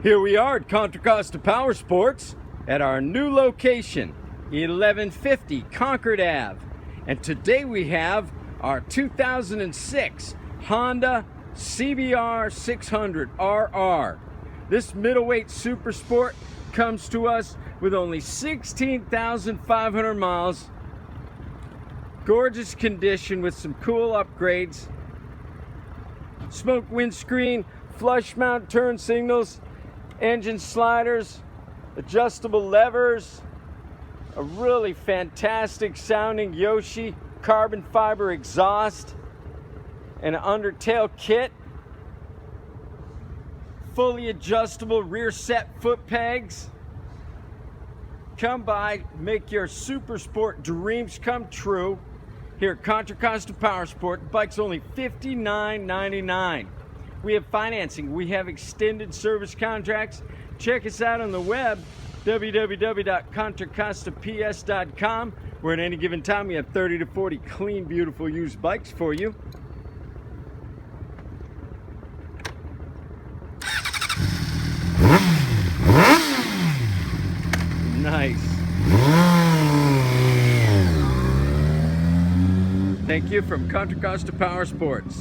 Here we are at Contra Costa Powersports at our new location, 1150 Concord Ave. And today we have our 2006 Honda CBR600RR. This middleweight super sport comes to us with only 16,500 miles. Gorgeous condition with some cool upgrades. Smoke windscreen, flush mount turn signals, engine sliders, adjustable levers, a really fantastic sounding Yoshi carbon fiber exhaust, and an undertail kit, fully adjustable rear set foot pegs. Come by, make your super sport dreams come true here at Contra Costa Powersport. Bike's only $59.99. We have financing, we have extended service contracts. Check us out on the web, www.contracostaps.com, where at any given time we have 30 to 40 clean, beautiful used bikes for you. Nice. Thank you from Contra Costa Powersports.